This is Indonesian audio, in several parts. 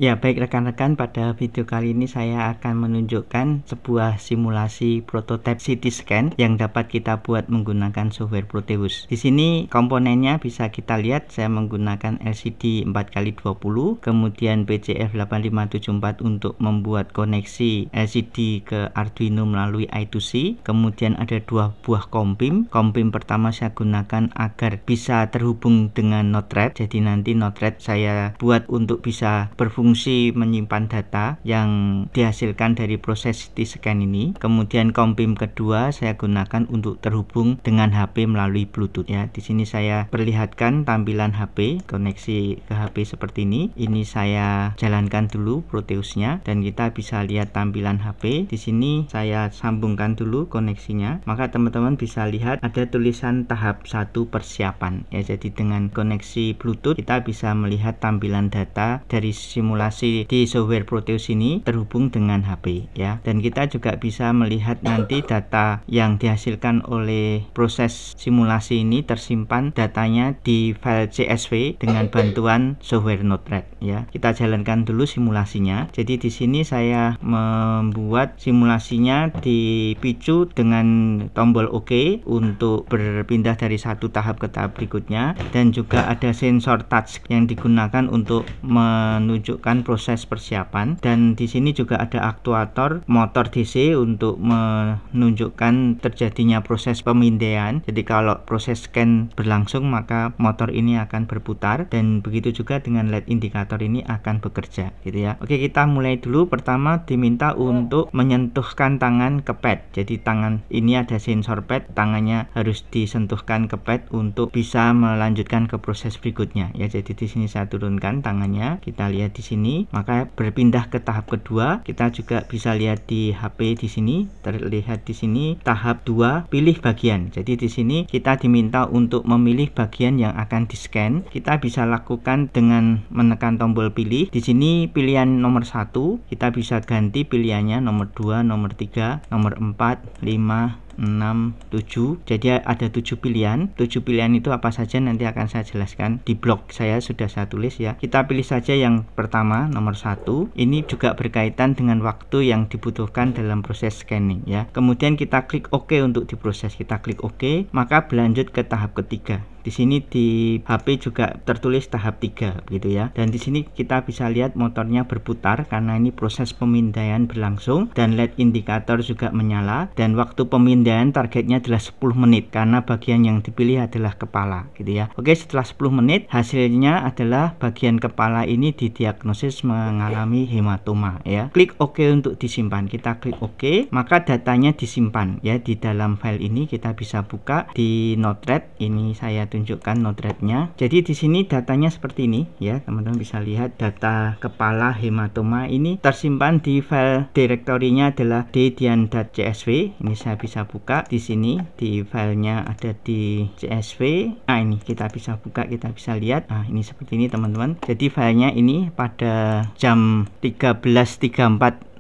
Ya, baik rekan-rekan, pada video kali ini saya akan menunjukkan sebuah simulasi prototipe CT scan yang dapat kita buat menggunakan software Proteus. Di sini komponennya bisa kita lihat, saya menggunakan LCD 4x20, kemudian PCF8574 untuk membuat koneksi LCD ke Arduino melalui I2C, kemudian ada dua buah kompim. Kompim pertama saya gunakan agar bisa terhubung dengan Node-RED, jadi nanti Node-RED saya buat untuk bisa berfungsi menyimpan data yang dihasilkan dari proses CT scan ini. Kemudian kompim kedua saya gunakan untuk terhubung dengan HP melalui Bluetooth ya. Di sini saya perlihatkan tampilan HP, koneksi ke HP seperti ini. Ini saya jalankan dulu Proteusnya dan kita bisa lihat tampilan HP. Di sini saya sambungkan dulu koneksinya. Maka teman-teman bisa lihat ada tulisan tahap 1 persiapan ya. Jadi dengan koneksi Bluetooth kita bisa melihat tampilan data dari simulasi di software Proteus ini terhubung dengan HP ya, dan kita juga bisa melihat nanti data yang dihasilkan oleh proses simulasi ini tersimpan datanya di file CSV dengan bantuan software Node-RED ya. Kita jalankan dulu simulasinya. Jadi di sini saya membuat simulasinya dipicu dengan tombol OK untuk berpindah dari satu tahap ke tahap berikutnya, dan juga ada sensor touch yang digunakan untuk menunjukkan proses persiapan, dan di sini juga ada aktuator motor DC untuk menunjukkan terjadinya proses pemindaian. Jadi kalau proses scan berlangsung maka motor ini akan berputar, dan begitu juga dengan LED indikator ini akan bekerja gitu ya. Oke, kita mulai dulu. Pertama diminta untuk menyentuhkan tangan ke pad. Jadi tangan ini ada sensor pad, tangannya harus disentuhkan ke pad untuk bisa melanjutkan ke proses berikutnya ya. Jadi di sini saya turunkan tangannya, kita lihat di sini, maka berpindah ke tahap kedua. Kita juga bisa lihat di HP di sini, terlihat di sini tahap 2 pilih bagian. Jadi di sini kita diminta untuk memilih bagian yang akan di-scan. Kita bisa lakukan dengan menekan tombol pilih. Di sini pilihan nomor 1, kita bisa ganti pilihannya nomor 2, nomor 3, nomor 4, 5, 6, 7. Jadi ada 7 pilihan. 7 pilihan itu apa saja nanti akan saya jelaskan di blog saya, sudah saya tulis ya. Kita pilih saja yang pertama, nomor 1. Ini juga berkaitan dengan waktu yang dibutuhkan dalam proses scanning ya. Kemudian kita klik OK untuk diproses. Kita klik OK, maka berlanjut ke tahap ketiga. Di sini di HP juga tertulis tahap 3 gitu ya. Dan di sini kita bisa lihat motornya berputar karena ini proses pemindaian berlangsung, dan LED indikator juga menyala, dan waktu pemindaian targetnya adalah 10 menit karena bagian yang dipilih adalah kepala gitu ya. Oke, setelah 10 menit hasilnya adalah bagian kepala ini didiagnosis mengalami hematoma ya. Klik OK untuk disimpan. Kita klik OK, maka datanya disimpan ya di dalam file ini. Kita bisa buka di Node-RED. Ini saya tunjukkan Node-RED-nya. Jadi di sini datanya seperti ini ya, teman-teman bisa lihat data kepala hematoma ini tersimpan di file direktorinya adalah dedian.csv. Ini saya bisa buka di sini, di filenya ada di CSV. Nah, ini kita bisa buka, kita bisa lihat. Nah, ini seperti ini teman-teman. Jadi filenya ini pada jam 13.34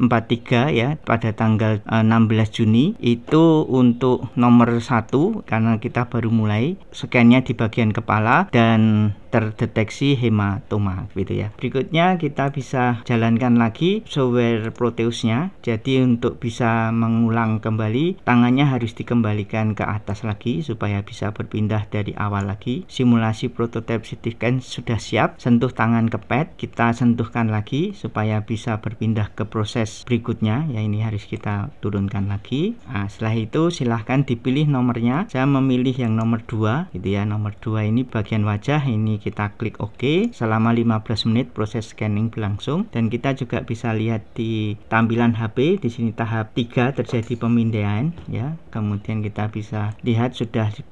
ya, pada tanggal 16 Juni itu untuk nomor 1 karena kita baru mulai scan-nya di bagian kepala dan terdeteksi hematoma gitu ya. Berikutnya kita bisa jalankan lagi software Proteusnya. Jadi untuk bisa mengulang kembali, tangannya harus dikembalikan ke atas lagi supaya bisa berpindah dari awal lagi. Simulasi prototipe CT scan sudah siap. Sentuh tangan ke pad, kita sentuhkan lagi supaya bisa berpindah ke proses berikutnya ya. Ini harus kita turunkan lagi. Nah, setelah itu silahkan dipilih nomornya. Saya memilih yang nomor 2 gitu ya. Nomor 2 ini bagian wajah, ini kita klik OK. Selama 15 menit proses scanning berlangsung, dan kita juga bisa lihat di tampilan HP di sini tahap 3 terjadi pemindaian ya. Kemudian kita bisa lihat sudah 10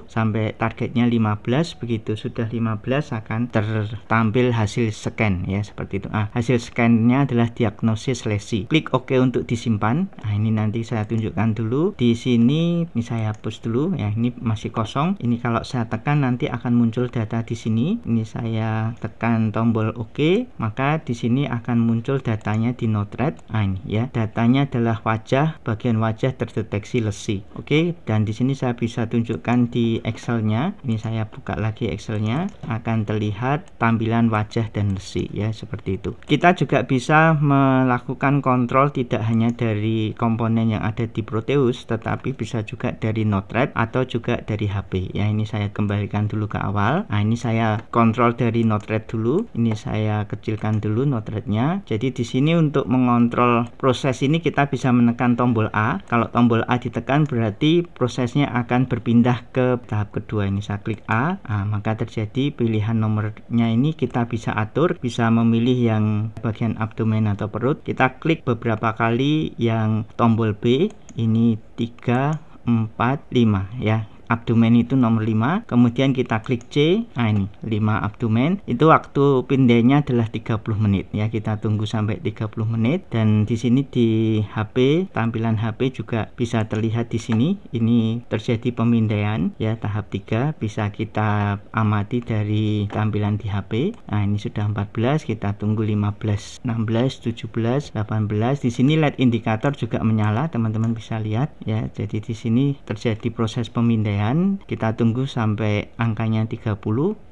sampai targetnya 15. Begitu sudah 15 akan tertampil hasil scan ya, seperti itu. Hasil scan-nya adalah diagnosis lesi. Klik OK untuk disimpan. Nah, ini nanti saya tunjukkan dulu. Di sini ini saya hapus dulu ya, ini masih kosong. Ini kalau saya tekan nanti akan muncul data di sini. Ini saya tekan tombol OK, maka di sini akan muncul datanya di Node-RED. Nah, ini ya, datanya adalah wajah, bagian wajah terdeteksi lesi. Oke, dan di sini saya bisa tunjukkan di Excel-nya. Ini saya buka lagi Excel-nya, akan terlihat tampilan wajah dan lesi ya, seperti itu. Kita juga bisa melakukan kontrol tidak hanya dari komponen yang ada di Proteus, tetapi bisa juga dari Node-RED atau juga dari HP ya. Ini saya kembalikan dulu ke awal. Nah, ini saya kontrol dari Node-RED dulu. Ini saya kecilkan dulu Node-RED-nya. Jadi di sini untuk mengontrol proses ini kita bisa menekan tombol A. Kalau tombol A ditekan berarti prosesnya akan berpindah ke tahap kedua. Ini saya klik A. Nah, maka terjadi pilihan nomornya ini kita bisa atur, bisa memilih yang bagian abdomen atau perut. Kita klik beberapa kali yang tombol B. Ini 3, 4, 5 ya. Abdomen itu nomor 5, kemudian kita klik C. Nah, ini 5 abdomen. Itu waktu pindahnya adalah 30 menit ya. Kita tunggu sampai 30 menit. Dan di sini di HP, tampilan HP juga bisa terlihat di sini. Ini terjadi pemindaian ya, tahap 3 bisa kita amati dari tampilan di HP. Nah, ini sudah 14, kita tunggu 15, 16, 17, 18. Di sini LED indikator juga menyala, teman-teman bisa lihat ya. Jadi di sini terjadi proses pemindaian. Kita tunggu sampai angkanya 30.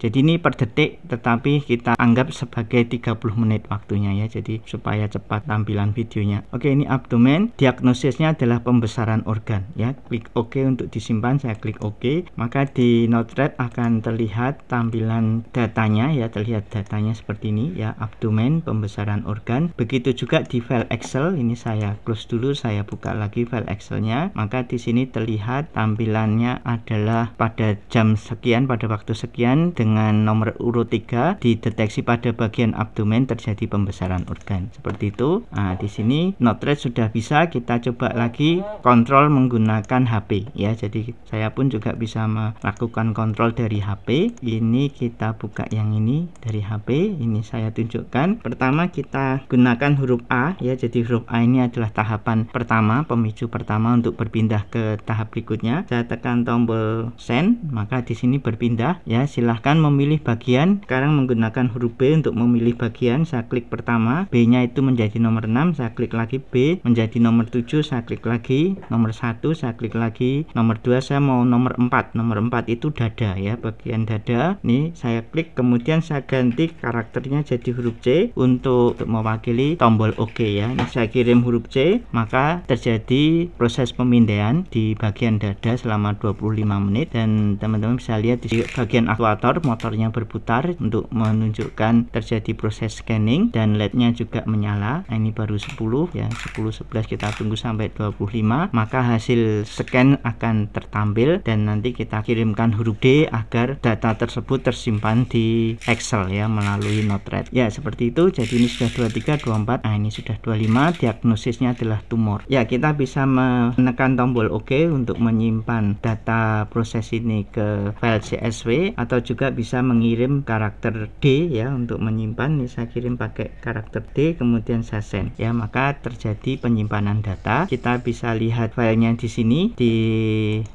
Jadi ini per detik, tetapi kita anggap sebagai 30 menit waktunya ya. Jadi supaya cepat tampilan videonya. Oke, ini abdomen. Diagnosisnya adalah pembesaran organ ya. Klik OK untuk disimpan. Saya klik OK. Maka di Node-RED akan terlihat tampilan datanya ya. Terlihat datanya seperti ini ya. Abdomen, pembesaran organ. Begitu juga di file Excel. Ini saya close dulu. Saya buka lagi file Excel-nya. Maka di sini terlihat tampilannya adalah pada jam sekian, pada waktu sekian, dengan nomor urut 3 dideteksi pada bagian abdomen terjadi pembesaran organ. Seperti itu. Nah, di sini Node-RED sudah bisa. Kita coba lagi kontrol menggunakan HP ya. Jadi saya pun juga bisa melakukan kontrol dari HP. Ini kita buka yang ini dari HP. Ini saya tunjukkan. Pertama kita gunakan huruf A ya. Jadi huruf A ini adalah tahapan pertama, pemicu pertama untuk berpindah ke tahap berikutnya. Saya tekan tombol send, maka di sini berpindah ya. Silahkan memilih bagian. Sekarang menggunakan huruf B untuk memilih bagian. Saya klik pertama, B nya itu menjadi nomor 6, saya klik lagi B menjadi nomor 7, saya klik lagi nomor 1, saya klik lagi nomor 2, saya mau nomor 4. Nomor 4 itu dada ya, bagian dada. Nih saya klik, kemudian saya ganti karakternya jadi huruf C untuk mewakili tombol OK ya. Ini saya kirim huruf C, maka terjadi proses pemindaian di bagian dada selama 25 menit. Dan teman-teman bisa lihat di bagian aktuator motornya berputar untuk menunjukkan terjadi proses scanning, dan LED-nya juga menyala. Nah, ini baru 10 ya, 10, 11, kita tunggu sampai 25, maka hasil scan akan tertampil dan nanti kita kirimkan huruf D agar data tersebut tersimpan di Excel ya, melalui Node-RED ya. Seperti itu. Jadi ini sudah 23, 24. Nah, ini sudah 25. Diagnosisnya adalah tumor ya. Kita bisa menekan tombol OK untuk menyimpan data proses ini ke file CSV, atau juga bisa mengirim karakter D ya untuk menyimpan. Ini saya kirim pakai karakter D, kemudian saya send ya, maka terjadi penyimpanan data. Kita bisa lihat filenya di sini di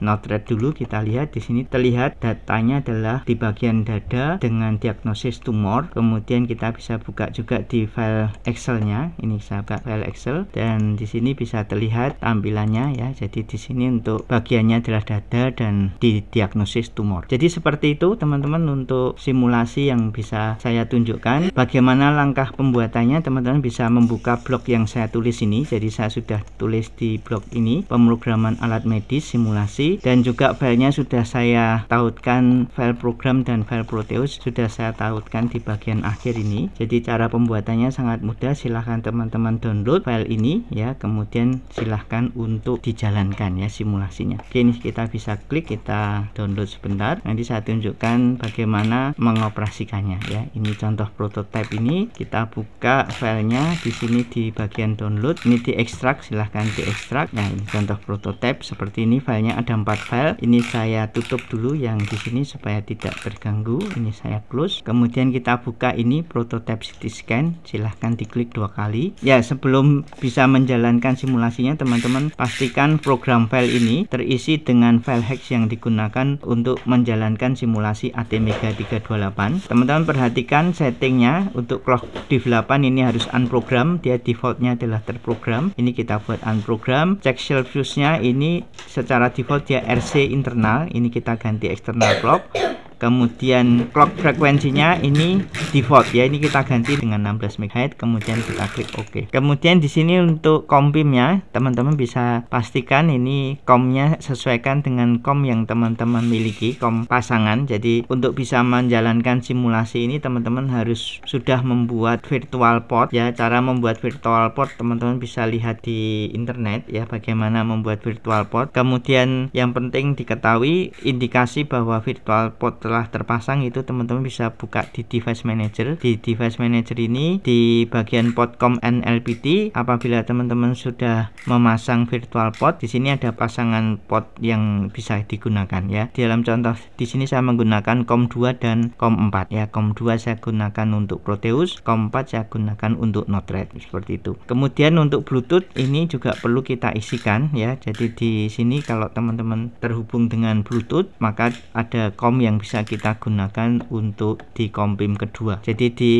Node-RED dulu. Kita lihat di sini terlihat datanya adalah di bagian dada dengan diagnosis tumor. Kemudian kita bisa buka juga di file Excel-nya. Ini saya buka file Excel dan di sini bisa terlihat tampilannya ya. Jadi di sini untuk bagiannya adalah dada dan didiagnosis tumor. Jadi seperti itu teman-teman untuk simulasi yang bisa saya tunjukkan. Bagaimana langkah pembuatannya, teman-teman bisa membuka blog yang saya tulis ini. Jadi saya sudah tulis di blog ini pemrograman alat medis simulasi, dan juga filenya sudah saya tautkan, file program dan file Proteus sudah saya tautkan di bagian akhir ini. Jadi cara pembuatannya sangat mudah. Silahkan teman-teman download file ini ya, kemudian silahkan untuk dijalankan ya simulasinya. Oke, ini kita bisa klik, kita download sebentar. Nanti saya tunjukkan bagaimana mengoperasikannya ya. Ini contoh prototipe. Ini kita buka filenya di sini di bagian download. Ini diekstrak, silahkan diekstrak. Nah, ini contoh prototipe seperti ini. Filenya ada 4 file. Ini saya tutup dulu yang di sini supaya tidak terganggu. Ini saya close. Kemudian kita buka ini prototipe CT scan. Silahkan diklik 2 kali. Ya, sebelum bisa menjalankan simulasinya, teman-teman pastikan program file ini terisi dengan file hex yang digunakan untuk menjalankan simulasi ATmega 328. Teman-teman perhatikan settingnya. Untuk clock div 8 ini harus unprogram, dia defaultnya adalah terprogram. Ini kita buat unprogram. Check shell fuse-nya ini secara default dia RC internal, ini kita ganti external clock. Kemudian clock frekuensinya ini default ya, ini kita ganti dengan 16 MHz. Kemudian kita klik OK. Kemudian di sini untuk COM PIM-nya, teman-teman bisa pastikan ini COM-nya sesuaikan dengan COM yang teman-teman miliki, COM pasangan. Jadi untuk bisa menjalankan simulasi ini teman-teman harus sudah membuat virtual port ya. Cara membuat virtual port teman-teman bisa lihat di internet ya, bagaimana membuat virtual port. Kemudian yang penting diketahui indikasi bahwa virtual port telah terpasang itu teman-teman bisa buka di device manager. Di device manager ini di bagian port COM NLPT, apabila teman-teman sudah memasang virtual port, di sini ada pasangan port yang bisa digunakan ya. Di dalam contoh di sini saya menggunakan COM 2 dan COM 4 ya. COM 2 saya gunakan untuk Proteus, COM 4 saya gunakan untuk Node-RED, seperti itu. Kemudian untuk Bluetooth ini juga perlu kita isikan ya. Jadi di sini kalau teman-teman terhubung dengan Bluetooth, maka ada COM yang bisa kita gunakan untuk di COM PIM kedua. Jadi di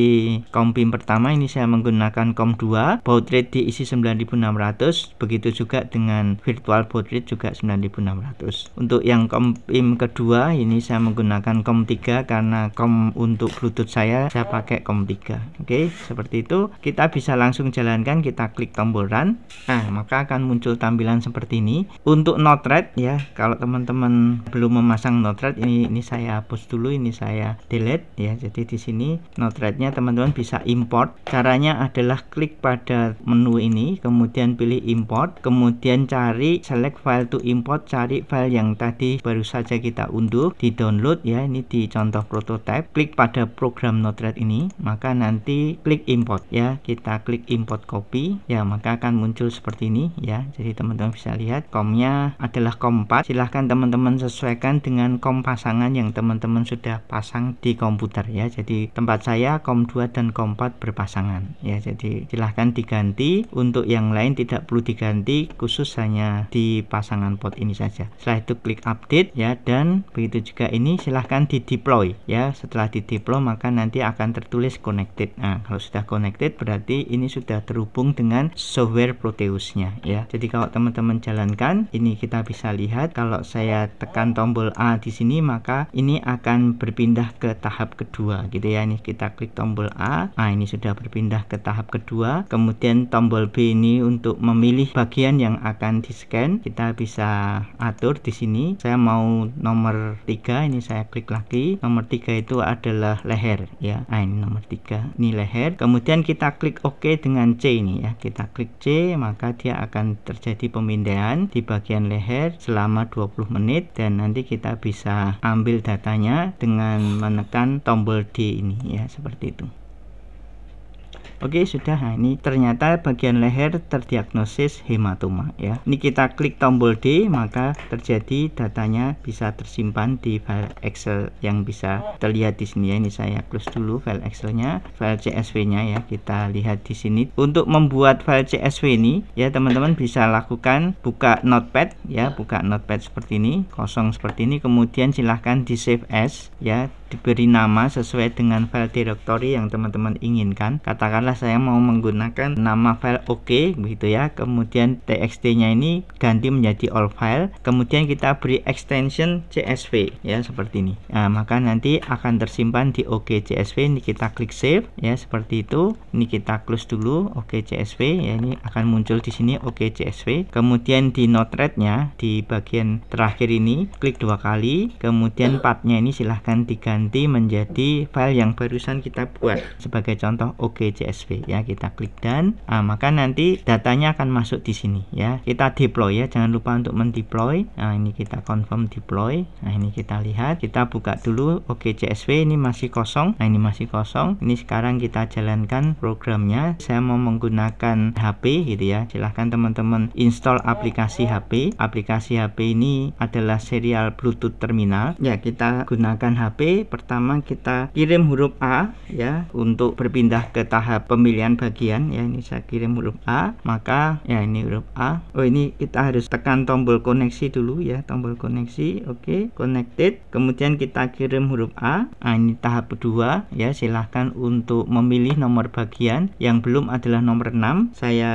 COM PIM pertama ini saya menggunakan COM 2, baud rate diisi 9600, begitu juga dengan virtual baud rate juga 9600. Untuk yang COM PIM kedua ini saya menggunakan COM 3 karena COM untuk Bluetooth saya pakai COM 3. Oke, seperti itu. Kita bisa langsung jalankan, kita klik tombol run. Nah, maka akan muncul tampilan seperti ini. Untuk Node-RED ya, kalau teman-teman belum memasang Node-RED ini saya hapus dulu, ini saya delete ya. Jadi di sini Node-RED-nya teman-teman bisa import. Caranya adalah klik pada menu ini, kemudian pilih import, kemudian cari select file to import, cari file yang tadi baru saja kita unduh, di download ya. Ini di contoh prototype, klik pada program Node-RED ini, maka nanti klik import ya. Kita klik import copy ya, maka akan muncul seperti ini ya. Jadi teman-teman bisa lihat COM-nya adalah COM 4. Silahkan teman-teman sesuaikan dengan COM pasangan yang teman-teman sudah pasang di komputer ya. Jadi tempat saya COM 2 dan COM 4 berpasangan ya. Jadi silahkan diganti, untuk yang lain tidak perlu diganti, khusus hanya di pasangan port ini saja. Setelah itu klik update ya, dan begitu juga ini silahkan di deploy ya. Setelah di deploy maka nanti akan tertulis connected. Nah, kalau sudah connected berarti ini sudah terhubung dengan software Proteusnya ya. Jadi kalau teman-teman jalankan ini, kita bisa lihat kalau saya tekan tombol A di sini maka ini akan berpindah ke tahap kedua gitu ya. Ini kita klik tombol A, nah ini sudah berpindah ke tahap kedua. Kemudian tombol B ini untuk memilih bagian yang akan di scan, kita bisa atur di sini. Saya mau nomor 3, ini saya klik lagi. Nomor 3 itu adalah leher ya. Nah ini nomor 3, ini leher. Kemudian kita klik OK dengan C ini ya. Kita klik C, maka dia akan terjadi pemindahan di bagian leher selama 20 menit, dan nanti kita bisa ambil datanya dengan menekan tombol D ini ya, seperti itu. Oke, sudah. Nah, ini ternyata bagian leher terdiagnosis hematoma ya. Ini kita klik tombol D, maka terjadi datanya bisa tersimpan di file Excel yang bisa terlihat di sini ya. Ini saya close dulu file Excelnya, file CSV-nya ya. Kita lihat di sini. Untuk membuat file CSV ini ya, teman-teman bisa lakukan buka Notepad ya, buka Notepad seperti ini, kosong seperti ini. Kemudian silahkan di save as ya, diberi nama sesuai dengan file directory yang teman-teman inginkan. Katakanlah saya mau menggunakan nama file OK begitu ya. Kemudian txt-nya ini ganti menjadi all file. Kemudian kita beri extension CSV ya, seperti ini. Nah, maka nanti akan tersimpan di OK CSV. Ini kita klik save ya, seperti itu. Ini kita close dulu OK CSV ya. Ini akan muncul di sini OK CSV. Kemudian di Node-RED-nya di bagian terakhir ini klik 2 kali. Kemudian path-nya ini silahkan diganti menjadi file yang barusan kita buat. Sebagai contoh OK CSV ya, kita klik done. Nah, maka nanti datanya akan masuk di sini ya. Kita deploy ya, jangan lupa untuk mendeploy. Nah, ini kita confirm deploy. Nah, ini kita lihat, kita buka dulu OK CSV, ini masih kosong. Nah, ini masih kosong. Ini sekarang kita jalankan programnya. Saya mau menggunakan HP gitu ya. Silahkan teman-teman install aplikasi HP. Aplikasi HP ini adalah serial Bluetooth terminal ya. Kita gunakan HP. Pertama kita kirim huruf A ya untuk berpindah ke tahap pemilihan bagian ya. Ini saya kirim huruf A, maka ya ini huruf A. Oh, ini kita harus tekan tombol koneksi dulu ya, tombol koneksi. Oke, connected. Kemudian kita kirim huruf A. Nah, ini tahap kedua ya. Silahkan untuk memilih nomor bagian. Yang belum adalah nomor 6. Saya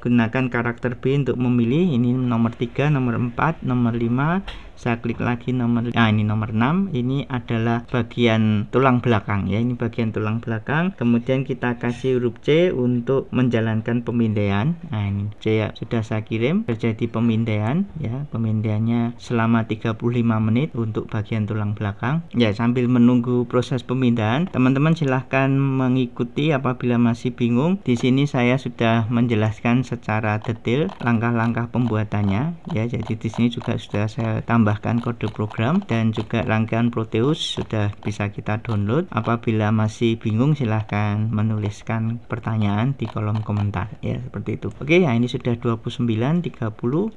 gunakan karakter B untuk memilih. Ini nomor 3, nomor 4, nomor 5. Saya klik lagi nomor, ini nomor 6. Ini adalah bagian tulang belakang ya, ini bagian tulang belakang. Kemudian kita kasih huruf C untuk menjalankan pemindaian. Nah, ini C ya, sudah saya kirim. Terjadi pemindaian ya, pemindaiannya selama 35 menit untuk bagian tulang belakang. Ya, sambil menunggu proses pemindaian, teman-teman silahkan mengikuti. Apabila masih bingung, di sini saya sudah menjelaskan secara detail langkah-langkah pembuatannya ya. Jadi di sini juga sudah saya tambahkan kode program dan juga rangkaian Proteus sudah bisa kita download. Apabila masih bingung, silahkan menuliskan pertanyaan di kolom komentar ya, seperti itu. Oke, nah ini sudah 29, 30,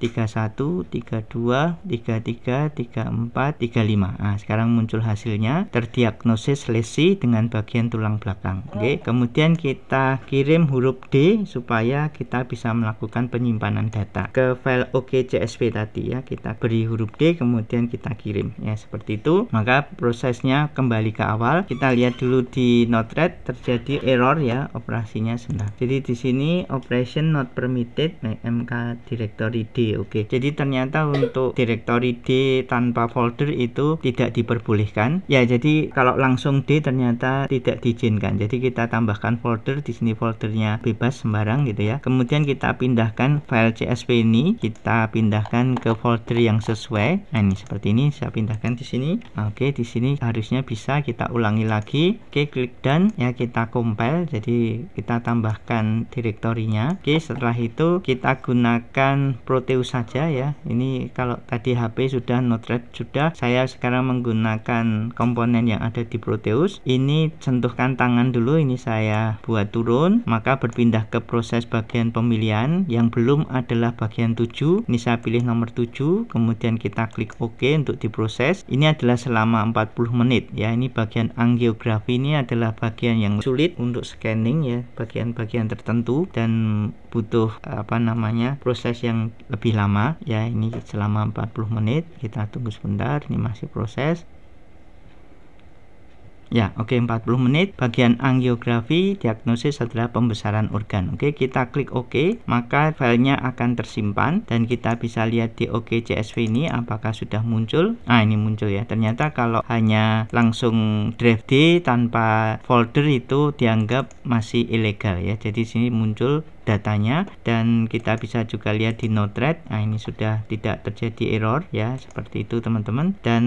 31, 32, 33, 34, 35. Nah, sekarang muncul hasilnya, terdiagnosis lesi dengan bagian tulang belakang. Oke, kemudian kita kirim huruf D supaya kita bisa melakukan penyimpanan data ke file OKCSV tadi ya. Kita beri huruf D, kemudian kita kirim ya, seperti itu. Maka prosesnya kembali ke awal. Kita lihat dulu di Node-RED terjadi error ya, operasinya sebentar. Jadi di sini operation not permitted mk directory D. Oke, jadi ternyata untuk directory D tanpa folder itu tidak diperbolehkan ya. Jadi kalau langsung D ternyata tidak diizinkan. Jadi kita tambahkan folder. Di sini foldernya bebas sembarang gitu ya. Kemudian kita pindahkan file CSV ini, kita pindahkan ke folder yang sesuai. Nah, ini seperti ini, saya pindahkan di sini. Oke, di sini harusnya bisa. Kita ulangi lagi. Oke, klik done ya, kita compile. Jadi kita tambahkan direktorinya. Oke, setelah itu kita gunakan Proteus saja ya. Ini kalau tadi HP sudah, Node-RED sudah, saya sekarang menggunakan komponen yang ada di Proteus. Ini sentuhkan tangan dulu, ini saya buat turun, maka berpindah ke proses bagian pemilihan. Yang belum adalah bagian 7. Ini saya pilih nomor 7, kemudian kita klik OK untuk diproses. Ini adalah selama 40 menit ya. Ini bagian angiografi, ini adalah bagian yang sulit untuk scanning ya, bagian-bagian tertentu dan butuh proses yang lebih lama ya. Ini selama 40 menit. Kita tunggu sebentar, ini masih proses. Ya, oke, 40 menit. Bagian angiografi diagnosis adalah pembesaran organ. Oke, kita klik OK, maka filenya akan tersimpan dan kita bisa lihat di OKCSV ini apakah sudah muncul. Nah, ini muncul ya. Ternyata kalau hanya langsung drive D tanpa folder itu dianggap masih ilegal ya. Jadi sini muncul datanya dan kita bisa juga lihat di Node-RED. Nah, ini sudah tidak terjadi error ya, seperti itu teman-teman. Dan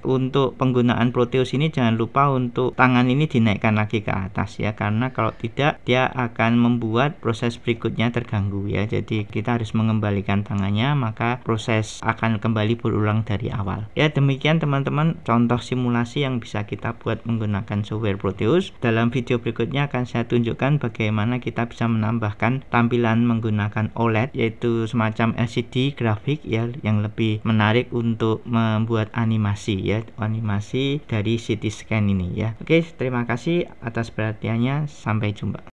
untuk penggunaan Proteus ini jangan lupa untuk tangan ini dinaikkan lagi ke atas ya, karena kalau tidak dia akan membuat proses berikutnya terganggu ya. Jadi kita harus mengembalikan tangannya, maka proses akan kembali berulang dari awal ya. Demikian teman-teman contoh simulasi yang bisa kita buat menggunakan software Proteus. Dalam video berikutnya akan saya tunjukkan bagaimana kita bisa menambahkan tampilan menggunakan OLED, yaitu semacam LCD grafik ya, yang lebih menarik untuk membuat animasi ya, animasi dari CT scan ini ya. Oke, terima kasih atas perhatiannya, sampai jumpa.